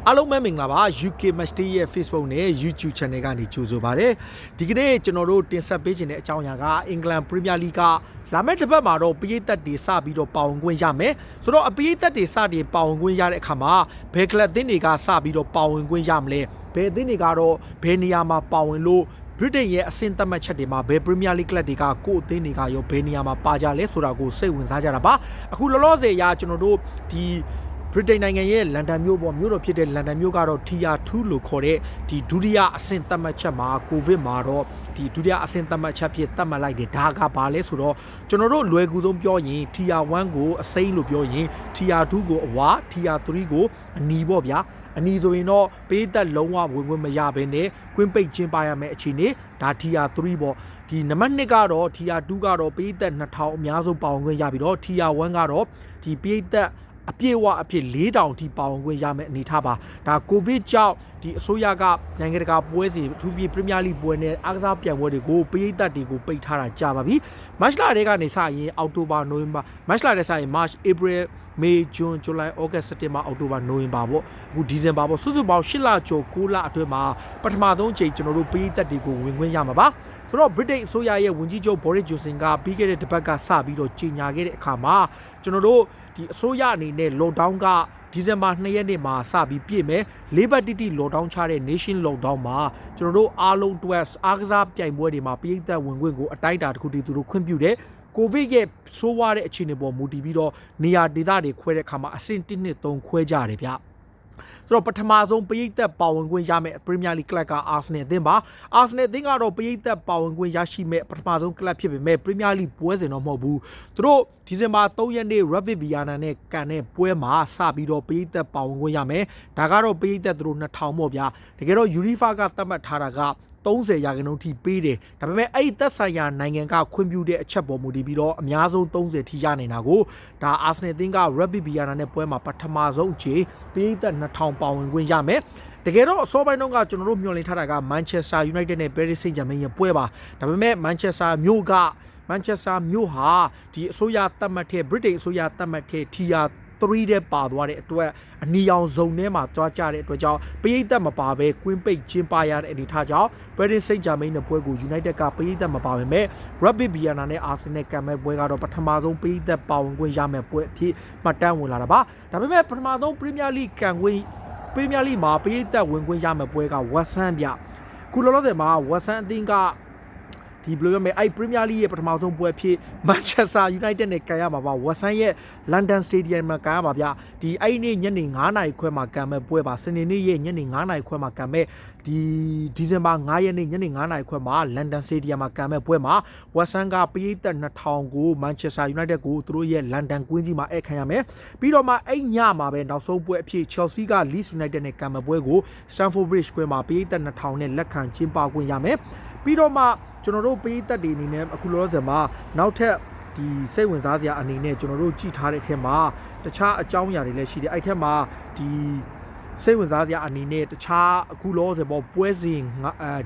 အားလုံးပဲမင်္ဂလာပါ UK Matchday ရဲ့ Facebook နဲ့ YouTube Channel ကနေကြိုဆိုပါရစေ။ဒီကနေ့ကျွန်တော်တို့တင်ဆက်ပေးခြင်းတဲ့အကြောင်းအရာကအင်္ဂလန် Premier League ကလာမယ့်တစ်ပတ်မှာတော့ပရိသတ်တွေစပြီးတော့ပါဝင်ခွင့်ရမယ်။ဆိုတော့အပရိသတ်တွေစတင်ပါဝင်ခွင့်ရတဲ့အခါမှာဘယ်ကလပ်အသင်းတွေကစပြီးတော့ပါဝင်ခွင့်ရမလဲ။ဘယ်အသင်းတွေကတော့ဘယ်နေရာမှာပါဝင်လို့ဗြိတိန်ရဲ့အဆင့်သတ်မှတ်ချက်တွေမှာဘယ် Premier League ကလပ်တွေကကိုယ့်အသင်းတွေကရောဘယ်နေရာမှာပါကြလဲဆိုတာကိုစိတ်ဝင်စားကြတာပါ။အခုလောလောဆယ်အရကျွန်တော်တို့ဒီဗြိတိန်နိုင်ငံရဲ့လန်ဒန်မြို့ပေါ်မြို့တော်ဖြစ်တဲ့လန်ဒန်မြို့ကတော့ Tier 2လို့ခေါ်တဲ့ဒီဒုတိယအဆင့်သတ်မှတ်ချက်မှာကိုဗစ်မှာတော့ဒီဒုတိယအဆင့်သတ်မှတ်ချက်ဖြစ်သတ်မှတ်လိုက်တယ်ဒါကဘာလဲဆိုတော့ကျွန်တော်တို့လွယ်ကူဆုံးပြောရင် Tier 1ကိုအစိမ်းလို့ပြောရင် Tier 2ကိုအဝါ Tier 3ကိုအနီပေါ့ဗျာအနီဆိုရင်တော့ပေးသက်လုံးဝဝင်ခွင့်မရဘဲနဲ့ကွင်းပိတ်ချင်းပါရမယ်အခြေအနေဒါ Tier 3ပေါ့ဒီနံပါတ်2ကတော့ Tier 2ကတော့ပေးသက်2000အများဆုံးပါဝင်ခွင့်ရပြီးတော့ Tier 1ကတော့ဒီပေးသက်အပြည့်အဝအဖြစ်4000ထိပါဝင်ခွင့်ရမယ်အနေထားပါဒါကိုဗစ်ကြောင့်ဒီအစိုးရကနိုင်ငံတကာပွဲစဉ်အထူးဖြင့် Premier League ပွဲနဲ့အားကစားပြိုင်ပွဲတွေကိုပရိသတ်တွေကိုပိတ်ထားတာကြာပါပြီ။ March လထဲကနေစရင်အောက်တိုဘာ နိုဝင်ဘာ March လထဲစရင် March April May June July August September October November ပေါ့အခု December ပေါ့စုစုပေါင်း8လကျော်9လအတွင်းမှာပထမဆုံးချိန်ကျွန်တော်တို့ပရိသတ်တွေကိုဝင်ခွင့်ရမှာပါဆိုတော့ British အစိုးရရဲ့ဝန်ကြီးချုပ် Boris Johnson ကပြီးခဲ့တဲ့တစ်ပတ်ကစပြီးတော့ကြေညာခဲ့တဲ့အခါမှာကျွန်တော်တို့ဒီအစိုးရအနေနဲ့ lockdown ကဒီဇင်ဘာ2ရက်နေ့မှာစပြီးပြည့်မယ်၄ပတ်တိတိ lockdown ချတဲ့ nation lockdown မှာကျွန်တော်တို့အားလုံးအတွက်အားကစားပြိုင်ပွဲတွေမှာပြည်သက်ဝင်ခွင့်ကိုအတိုင်းအတာတစ်ခုတည်းသူတို့ခွင့်ပြုတယ်ကိုဗစ်ရဲ့ဆိုးဝါးတဲ့အခြေအနေပေါ်မူတည်ပြီးတော့နေရာဒေသတွေခွဲတဲ့အခါမှာအဆင့်1 2 3ခွဲကြတယ်ဗျဆိုတော့ပထမဆုံးပရိသတ်ပါဝင်ခွင့်ရမယ့် Premier League ကလပ်က Arsenal အသင်းပါ Arsenal အသင်းကတော့ပရိသတ်ပါဝင်ခွင့်ရရှိမဲ့ပထမဆုံးကလပ်ဖြစ်ပေမဲ့ Premier League ပွဲစဉ်တော့မဟုတ်ဘူးသူတို့ဒီဇင်ဘာ3ရက်နေ့ Rapid Vienna နဲ့ကန်တဲ့ပွဲမှာစပြီးတော့ပရိသတ်ပါဝင်ခွင့်ရမယ်ဒါကတော့ပရိသတ်သူတို့2000ပေါ့ဗျာတကယ်တော့ UEFA ကသတ်မှတ်ထားတာက30%ထိပေးတယ်ဒါပေမဲ့အဲ့ဒီသက်ဆိုင်ရာနိုင်ငံကခွင့်ပြုတဲ့အချက်ပေါ်မူတည်ပြီးတော့အများဆုံး30ထိရနေတာကိုဒါအာဆနယ်အသင်းက Rapid Vienna နဲ့ပွဲမှာပထမဆုံးအချိန်ပြည်သက်2000ပါဝင်ခွင့်ရမယ်တကယ်တော့အစောပိုင်းတုန်းကကျွန်တော်တို့မျှော်လင့်ထားတာက Manchester United နဲ့ Paris Saint-Germain ရဲ့ပွဲပါဒါပေမဲ့ Manchester မြို့ဟာဒီအစိုးရသတ်မှတ်တဲ့ British အစိုးရသတ်မှတ်တဲ့ Tier 3တဲ့ပါသွားတဲ့အတွက်အနီရောင်ဇုံထဲမှာတွားကြတဲ့အတွက်ကြောင့်ပရိသတ်မပါဘဲကွင်းပိတ်ချင်းပါရတဲ့အနေထားကြောင့် Paris Saint-Germain နဲ့ပွဲကို United ကပရိသတ်မပါဘဲမဲ့ Rapid Vienna နဲ့ Arsenal ကန်မဲ့ပွဲကတော့ပထမဆုံးပရိသတ်ပါဝင်ခွင့်ရမယ့်ပွဲအဖြစ်မှတ်တမ်းဝင်လာတာပါဒါပေမဲ့ပထမဆုံး Premier League ကန်ခွင့် Premier League မှာပရိသတ်ဝင်ခွင့်ရမယ့်ပွဲက West Ham ဗျခုလောလောဆယ်မှာ West Ham အသင်းကဒီဘယ်လိုပြောမလဲအဲ့ Premier League ရဲ့ပထမဆုံးပွဲဖြစ် Manchester United နဲ့ကန်ရမှာပါ West Ham ရဲ့ London Stadium မှာကန်ရမှာဗျဒီအဲ့နေ့ညနေ9:00နာရီခွဲမှာကန်မဲ့ပွဲပါစနေနေ့ရဲ့ညနေ9:00နာရီခွဲမှာကန်မဲ့ဒီဇင်ဘာ9ရက်နေ့ညနေ9:00နာရီခွဲမှာ London Stadium မှာကန်မဲ့ပွဲမှာ West Ham ကပရိသတ်2000ကို Manchester United ကိုသူတို့ရဲ့ London ကွင်းကြီးမှာဧည့်ခံရမယ်ပြီးတော့မှအဲ့ညမှာပဲနောက်ဆုံးပွဲအဖြစ် Chelsea က Leeds United နဲ့ကန်မဲ့ပွဲကို Stamford Bridge ကွင်းမှာပရိသတ်2000နဲ့လက်ခံကျင်းပခွင့်ရမယ်ပြီးတော့မှကျွန်တော်တို့ပရိသတ်တွေအနေနဲ့အခုလောလောဆယ်မှာနောက်ထပ်ဒီစိတ်ဝင်စားစရာအနေနဲ့ကျွန်တော်တို့ကြည့်ထားတဲ့အထက်မှာတခြားအကြောင်းအရာတွေလည်းရှိတယ်အဲ့ထက်မှာဒီစိတ်ဝင်စားစရာအနေနဲ့တခြားအခုလောဆယ်ပေါ်ပွဲစဉ်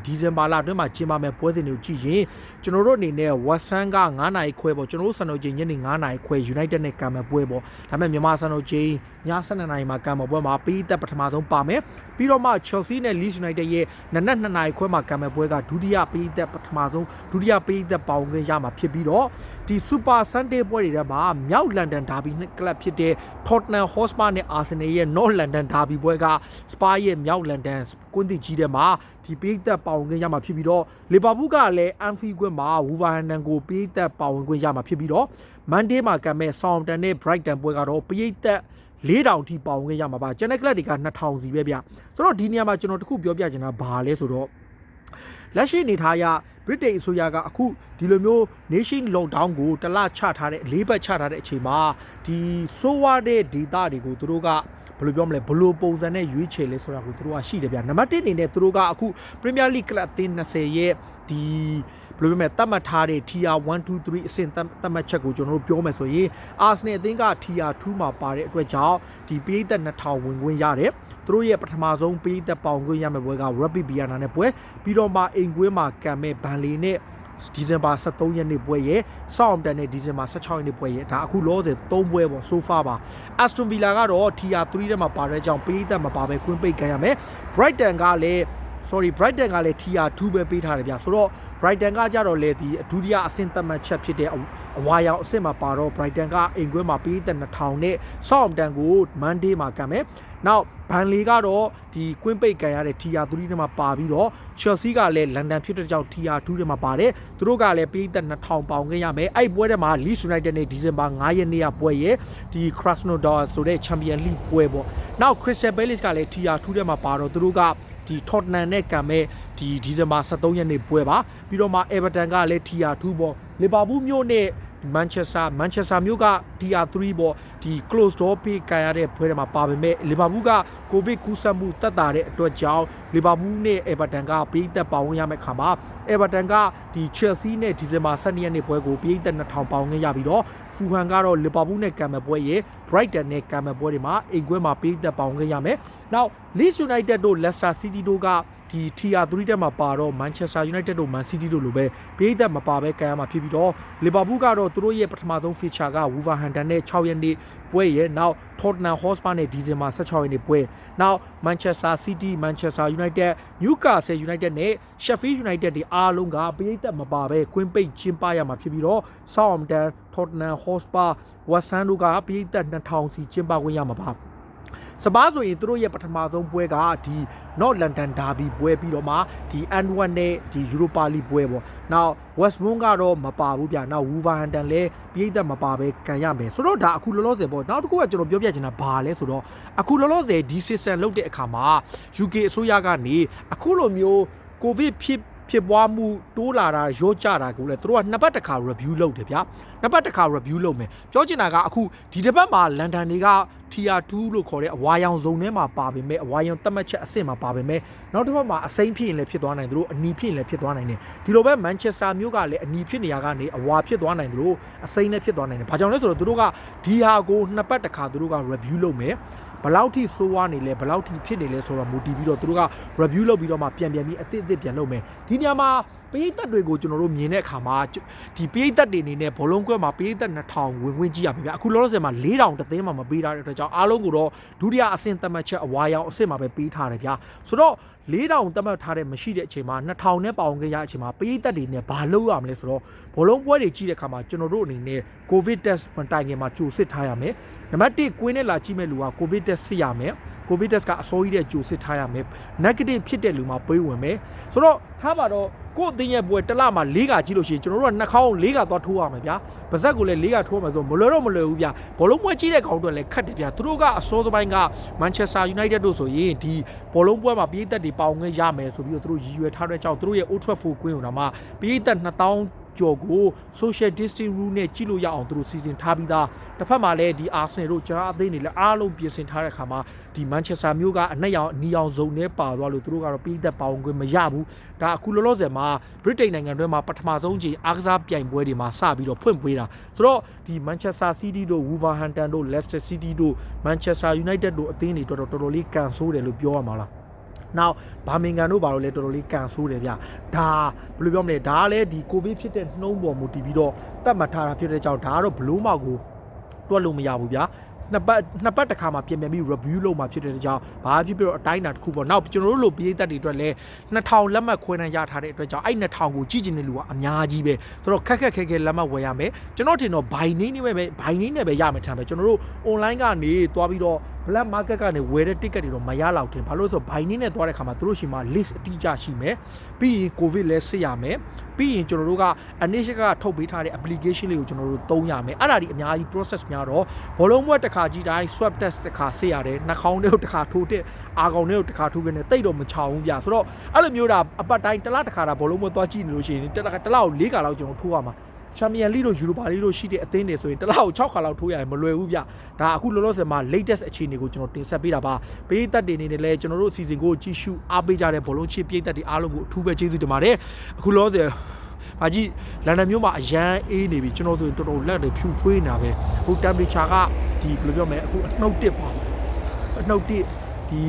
ဒီဇင်ဘာလအတွင်းမှာကျင်းပမယ့်ပွဲစဉ်တွေကိုကြည့်ရင်ကျွန်တော်တို့အနေနဲ့ West Ham က9နာရီခွဲပေါ့ကျွန်တော်တို့စံတော်ချိန်ညနေ9နာရီခွဲ United နဲ့ကန်မယ့်ပွဲပေါ့ဒါပေမဲ့မြန်မာစံတော်ချိန်ည7နာရီမှာကန်မယ့်ပွဲမှာပြီးသက်ပထမဆုံးပါမယ်ပြီးတော့မှ Chelsea နဲ့ Leeds United ရဲ့နနက်2နာရီခွဲမှာကန်မယ့်ပွဲကဒုတိယပြီးသက်ပထမဆုံးဒုတိယပြီးသက်ပေါင်ခွင့်ရမှာဖြစ်ပြီးတော့ဒီ Super Sunday ပွဲတွေထဲမှာမြောက် London Derby ကလပ်ဖြစ်တဲ့ Tottenham Hotspur နဲ့ Arsenal ရဲ့ North London Derby ပွဲကစပါးရဲ့မြောက်လန်ဒန်ကွင်းတီကြီးထဲမှာဒီပိတ်သက်ပါဝင်ခွင့်ရမှာဖြစ်ပြီးတော့လီဗာပူးကလည်းအန်ဖီကွင်းမှာဝူဗာဟန်တန်ကိုပိတ်သက်ပါဝင်ခွင့်ရမှာဖြစ်ပြီးတော့မန်ဒေးမှာကံမဲ့ဆောင်းတန်နဲ့ Brighton ပွဲကတော့ပိတ်သက်4000ထိပါဝင်ခွင့်ရမှာပါကျန်တဲ့ကလပ်တွေက2000စီပဲဗျဆိုတော့ဒီနေရာမှာကျွန်တော်တခုပြောပြချင်တာဘာလဲဆိုတော့လက်ရှိနေထားရ British အစိုးရကအခုဒီလိုမျိုး Nation Lockdown ကိုတလချထားတဲ့၄ပတ်ချထားတဲ့အချိန်မှာဒီဆိုးဝါးတဲ့ data တွေကိုသူတို့ကဘယ်လိုပြောမလဲဘလို့ပုံစံနဲ့ရွေးချယ်လဲဆိုတာကိုသူတို့ကရှိတယ်ဗျနံပါတ်1အနေနဲ့သူတို့ကအခု Premier League ကလပ်အသင်း20ရဲ့ဒီဘယ်လိုပြောမလဲသတ်မှတ်ထားတဲ့ Tier 1 2 3အဆင့်သတ်မှတ်ချက်ကိုကျွန်တော်တို့ပြောမယ်ဆိုရင် Arsenal အသင်းက Tier 2မှာပါတဲ့အတွက်ကြောင့်ဒီပြည်သက်2000ဝင်ခွင့်ရတယ်သူတို့ရဲ့ပထမဆုံးပြည်သက်ပေါင်ခွင့်ရမယ့်ပွဲက Rapid Vienna နဲ့ပွဲပြီးတော့မှအိမ်ကွင်းမှာကန်မဲ့ဘန်လီနဲ့ ဒီဇင်ဘာ23ရက်နေ့ပွဲရဲ့ဆောင်းတန်နဲ့ဒီဇင်ဘာ16ရက်နေ့ပွဲရဲ့ဒါအခုလောဆယ်3ပွဲပေါ့ so far ပါ Aston Villa ကတော့ Tier 3ထဲမှာပါတဲ့အကြောင်းပေးသက်မှာပါပဲကွင်းပိတ်ခံရမယ် Brighton ကလည်း Brighton ကလည်း Tier 2ပဲပေးထားတယ်ဗျာဆိုတော့ Brighton ကကြတော့လေဒီဒုတိယအဆင့်သတ်မှတ်ချက်ဖြစ်တဲ့အဝါရောင်အဆင့်မှာပါတော့ Brighton ကအိမ်ကွင်းမှာပေးသက်2000နဲ့ Southampton ကို Monday မှာကမ်းမယ်နောက်ဘန်လီကတော့ဒီကွင်းပိတ်ကန်ရတဲ့ Tier 3ထဲမှာပါပြီးတော့ Chelsea ကလည်း London ဖြစ်တဲ့ကြောင့် Tier 2ထဲမှာပါတယ်သူတို့ကလည်းပေးသက်2000ပေါင်ခင်းရမယ်အဲ့ပွဲထဲမှာ Leeds United နဲ့ December 9ရက်နေ့ကပွဲရဲ့ဒီ Krasnodar ဆိုတဲ့ Champions League ပွဲပေါ့နောက် Crystal Palace ကလည်း Tier 2ထဲမှာပါတော့သူတို့ကဒီ Tottenham နဲ့ကံမဲ့ဒီ December 23ရက်နေ့ပွဲပါပြီးတော့မှ Everton ကလည်း Tier 2ပေါ့ Liverpool မြို့နဲ့Manchester မြို့က Tier 3ပေါ့ဒီ close door ပေးကန်ရတဲ့ပွဲတွေမှာပါပေမဲ့ Liverpool က COVID ကူးစက်မှုတက်တာတဲ့အတွက်ကြောင့် Liverpool နဲ့ Everton ကပေးသက်ပေါင်းရမယ့်ခါမှာ Everton ကဒီ Chelsea နဲ့ December 12ရက်နေ့ပွဲကိုပေးသက်2000ပေါင်းရပြီးတော့ Fulham ကတော့ Liverpool နဲ့ကံမဲ့ပွဲရဲ့ Brighton နဲ့ကံမဲ့ပွဲတွေမှာအိမ်ကွဲမှာပေးသက်ပေါင်းရမယ်နောက် Leeds United တို့ Leicester City တို့ကဒီ Tier 3တက်မှာပါတော့ Manchester United တို့ Man City တို့လိုပဲပေးသက်မပါပဲကံရမှာဖြစ်ပြီးတော့ Liverpool ကတော့သူတို့ရဲ့ပထမဆုံး feature က Wolverhampton နဲ့6ရက်နေ့ပွဲရဲ့နောက် Tottenham Hotspur နဲ့ December 16ရက်နေ့ပွဲနောက် Manchester City Manchester United Newcastle United နဲ့ Sheffield United တွေအားလုံးကပေးသက်မပါပဲကွင်းပိတ်ကျင်းပရမှာဖြစ်ပြီးတော့ Southampton Tottenham Hotspur West Ham တို့ကပေးသက်2000စီကျင်းပခွင့်ရမှာပါစပါးဆိုရင်သူတို့ရဲ့ပထမဆုံးပွဲကဒီ North London Derby ပွဲပြီးတော့မှဒီ N1 နဲ့ဒီ Europa League ပွဲပေါ့နောက် West Brom ကတော့မပါဘူးဗျနောက် Wolverhampton လည်းပြည်သက်မပါပဲကန်ရမယ်ဆိုတော့ဒါအခုလောလောဆယ်ပေါ့နောက်တစ်ခုကကျွန်တော်ပြောပြချင်တာဘာလဲဆိုတော့အခုလောလောဆယ်ဒီ system လုပ်တဲ့အခါမှာ UK အစိုးရကနေအခုလိုမျိုး COVID ဖြစ်ပွားမှုတိုးလာတာရောကြတာကိုလည်းသူတို့ကနှစ်ပတ်တစ်ခါ review လုပ်တယ်ဗျာနှစ်ပတ်တစ်ခါ review လုပ်မယ်ပြောချင်တာကအခုဒီတစ်ပတ်မှာလန်ဒန်တွေက Tier 2လို့ခေါ်တဲ့အဝါရောင်ဇုံထဲမှာပါပေမဲ့အဝါရောင်သတ်မှတ်ချက်အဆင့်မှာပါပေမဲ့နောက်တစ်ပတ်မှာအစိမ်းဖြစ်ရင်လည်းဖြစ်သွားနိုင်တယ်လို့အနီဖြစ်ရင်လည်းဖြစ်သွားနိုင်တယ်ဒီလိုပဲ Manchester မြို့ကလည်းအနီဖြစ်နေရကနေအဝါဖြစ်သွားနိုင်တယ်လို့အစိမ်းလည်းဖြစ်သွားနိုင်တယ်ဘာကြောင့်လဲဆိုတော့သူတို့ကဒီဟာကိုနှစ်ပတ်တစ်ခါသူတို့က review လုပ်မယ်ဘယ်လောက်ထိစိုးဝါနေလဲဘယ်လောက်ထိဖြစ်နေလဲဆိုတော့မူတည်ပြီးတော့သူတို့က review လုပ်ပြီးတော့မှပြန်ပြီးအသစ်ပြန်လုပ်မယ်ဒီညမှာပရိသတ်တွေကိုကျွန်တော်တို့မြင်တဲ့အခါမှာဒီပရိသတ်တွေအနေနဲ့ဘောလုံးကွက်မှာပရိသတ်2000ဝင်ကြည့်ရပါဗျာအခုလောလောဆယ်မှာ4000တသိန်းမှမပေးထားတဲ့အတွက်ကြောင့်အားလုံးကိုတော့ဒုတိယအဆင့်သတ်မှတ်ချက်အဝါရောင်အဆင့်မှာပဲပေးထားတယ်ဗျာဆိုတော့4000သတ်မှတ်ထားတဲ့မရှိတဲ့အချိန်မှာ2000နဲ့ပေါင်ခဲ့ရအချိန်မှာပရိသတ်တွေနဲ့ဘာလုပ်ရမလဲဆိုတော့ဘောလုံးပွဲတွေကြည့်တဲ့အခါမှာကျွန်တော်တို့အနေနဲ့ COVID test မတိုင်ခင်မှာကြိုစစ်ထားရမယ်နံပါတ်1ကွင်းနဲ့လာကြည့်မဲ့လူက COVID test စစ်ရမယ်COVID test ကအစိုးရတဲ့ကြိုစစ်ထားရမယ် negative ဖြစ်တဲ့လူမှာပေးဝင်မယ်ဆိုတော့ထားပါတော့ကို့အတင်းရဲ့ပွဲတစ်လမှာ၄ခါကြည့်လို့ရှိရင်ကျွန်တော်တို့ကနှာခေါင်း၄ခါသွားထိုးရမယ်ဗျာပါဇက်ကိုလည်း၄ခါထိုးမှဆိုမလွယ်တော့မလွယ်ဘူးဗျာဘောလုံးပွဲကြည့်တဲ့ကောင်တွေလည်းခက်တယ်ဗျာသူတို့ကအစောစပိုင်းက Manchester United တို့ဆိုရင်ဒီဘောလုံးပွဲမှာပြည်သက်တွေပေါင်ငယ်ရမယ်ဆိုပြီးတော့သူတို့ရည်ရွယ်ထားတဲ့ကြောင့်သူတို့ရဲ့ Old Trafford ကွင်းကိုတော့မှပြည်သက်2000ကျော်ကို social distancing rule နဲ့ကြည့်လို့ရအောင်သူတို့စီစဉ်ထားပြီးသားတစ်ဖက်မှာလည်းဒီ Arsenal တို့ဂျာအသင်းတွေလည်းအားလုံးပြင်ဆင်ထားတဲ့အခါမှာဒီ Manchester မျိုးကအနက်ရောင်အနီရောင်ဇုံနဲ့ပါသွားလို့သူတို့ကတော့ပြည်သက်ပေါင်ခွင့်မရဘူးဒါအခုလောလောဆယ်မှာ Britain နိုင်ငံတွင်းမှာပထမဆုံးချိန်အားကစားပြိုင်ပွဲတွေမှာစပြီးတော့ဖွင့်ပေးတာဆိုတော့ဒီ Manchester City တို့ Wolverhampton တို့ Leicester City တို့ Manchester United တို့အသင်းတွေတော်တော်လေးကန်ဆိုးတယ်လို့ပြောရမှာလားနောက်ဘာမင်ဂန်တို့ဘာလို့လဲတော်တော်လေးကန်ဆိုးတယ်ဗျဒါဘယ်လိုပြောမလဲဒါကလည်းဒီကိုဗစ်ဖြစ်တဲ့နှုံးပေါ်မူတည်ပြီးတော့တတ်မှတ်ထားတာဖြစ်တဲ့ကြောင့်ဒါကတော့ဘလို့မှကိုတွက်လို့မရဘူးဗျနှစ်ပတ်တစ်ခါမှပြန်ပြီး review လုပ်မှာဖြစ်တဲ့ကြောင့်ဘာဖြစ်ပြီးတော့အတိုင်းအတာတစ်ခုပေါ့နောက်ကျွန်တော်တို့လိုပြည်သက်တွေအတွက်လည်း2000လက်မှတ်ခွဲနှံရထားတဲ့အတွက်ကြောင့်အဲ့2000ကိုကြည့်ကျင်တဲ့လူကအများကြီးပဲဆိုတော့ခက်ခဲလက်မှတ်ဝယ်ရမယ်ကျွန်တော်ထင်တော့ buy name နဲ့ပဲရမယ်ထင်တယ်ကျွန်တော်တို့ online ကနေသွားပြီးတော့ black market ကနေဝယ်တဲ့ ticket တွေတော့မရတော့တင်ဘာလို့ဆိုတော့ buy name နဲ့သွားတဲ့ခါမှာသူတို့ရှိမှာ list အတိအကျရှိမယ်ပြီးရင် covid လည်းစစ်ရမယ်ပြီးရင်ကျွန်တော်တို့က initial ကထုတ်ပေးထားတဲ့ application လေးကိုကျွန်တော်တို့သုံးရမယ်အဲ့ဒါဒီအများကြီး process များတော့ဘောလုံးပွဲတစ်ခါကြီးတိုင်း swab test တစ်ခါစစ်ရတယ်နှာခေါင်းတွေကိုတစ်ခါထိုးတဲ့အာကောင်တွေကိုတစ်ခါထိုးကနေတိတ်တော့မချောင်ဘူးဗျဆိုတော့အဲ့လိုမျိုးဒါအပတ်တိုင်းတစ်လတစ်ခါဒါဘောလုံးပွဲသွားကြည့်နေလို့ရှိရင်တစ်လကို၄ခါလောက်ကျွန်တော်ထိုးရမှာChampions League တို့ Europa League တို့ရှိတဲ့အသင်းတွေဆိုရင်တစ်လောက်6ခါလောက်ထိုးရတယ်မလွယ်ဘူးဗျဒါအခုလောလောဆယ်မှာ latest အခြေအနေကိုကျွန်တော်တင်ဆက်ပေးတာပါပေးသက်တွေနေနဲ့လဲကျွန်တော်တို့အစီအစဉ်ကိုကြည့်ရှုအားပေးကြတဲ့ဘောလုံးချစ်ပေးသက်တွေအားလုံးကိုအထူးပဲကျေးဇူးတင်ပါတယ်အခုလောလောဆယ်ဘာကြီးလန်ဒန်မြို့မှာအရန်အေးနေပြီကျွန်တော်တို့တော်တော်လက်တွေဖြူဖွေးနေတာပဲဟို temperature ကဒီဘယ်လိုပြောမလဲအခုအနှုတ်တစ်ပါအနှုတ်တစ်ဒီ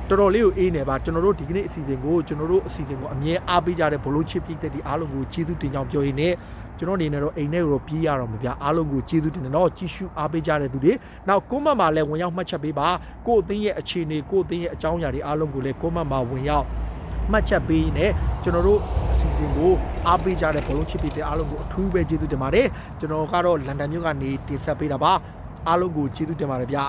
တော်တော်လေးကိုအေးနေပါကျွန်တော်တို့ဒီကနေ့အစီအစဉ်ကိုအမြဲအားပေးကြတဲ့ဘလို့ချစ်ပြည်သက်ဒီအားလုံးကိုကျေးဇူးတင်ကြောင်းပြောရင်းနဲ့ကျွန်တော်အနေနဲ့တော့အိမ်ထဲကိုတော့ပြေးရတော့မှာဗျအားလုံးကိုကျေးဇူးတင်တယ်နော်ကြည့်ရှုအားပေးကြတဲ့သူတွေနောက်ကွန်မန့်မှာလည်းဝင်ရောက်မှတ်ချက်ပေးပါကိုယ့်အသင်းရဲ့အခြေအနေကိုယ့်အသင်းရဲ့အကြောင်းအရာတွေအားလုံးကိုလည်းကွန်မန့်မှာဝင်ရောက်မှတ်ချက်ပေးနေကျွန်တော်တို့အစီအစဉ်ကိုအားပေးကြတဲ့ဘလို့ချစ်ပြည်သက်အားလုံးကိုအထူးပဲကျေးဇူးတင်ပါတယ်ကျွန်တော်ကတော့လန်ဒန်မြို့ကနေတင်ဆက်ပေးတာပါအားလုံးကိုကျေးဇူးတင်ပါတယ်ဗျ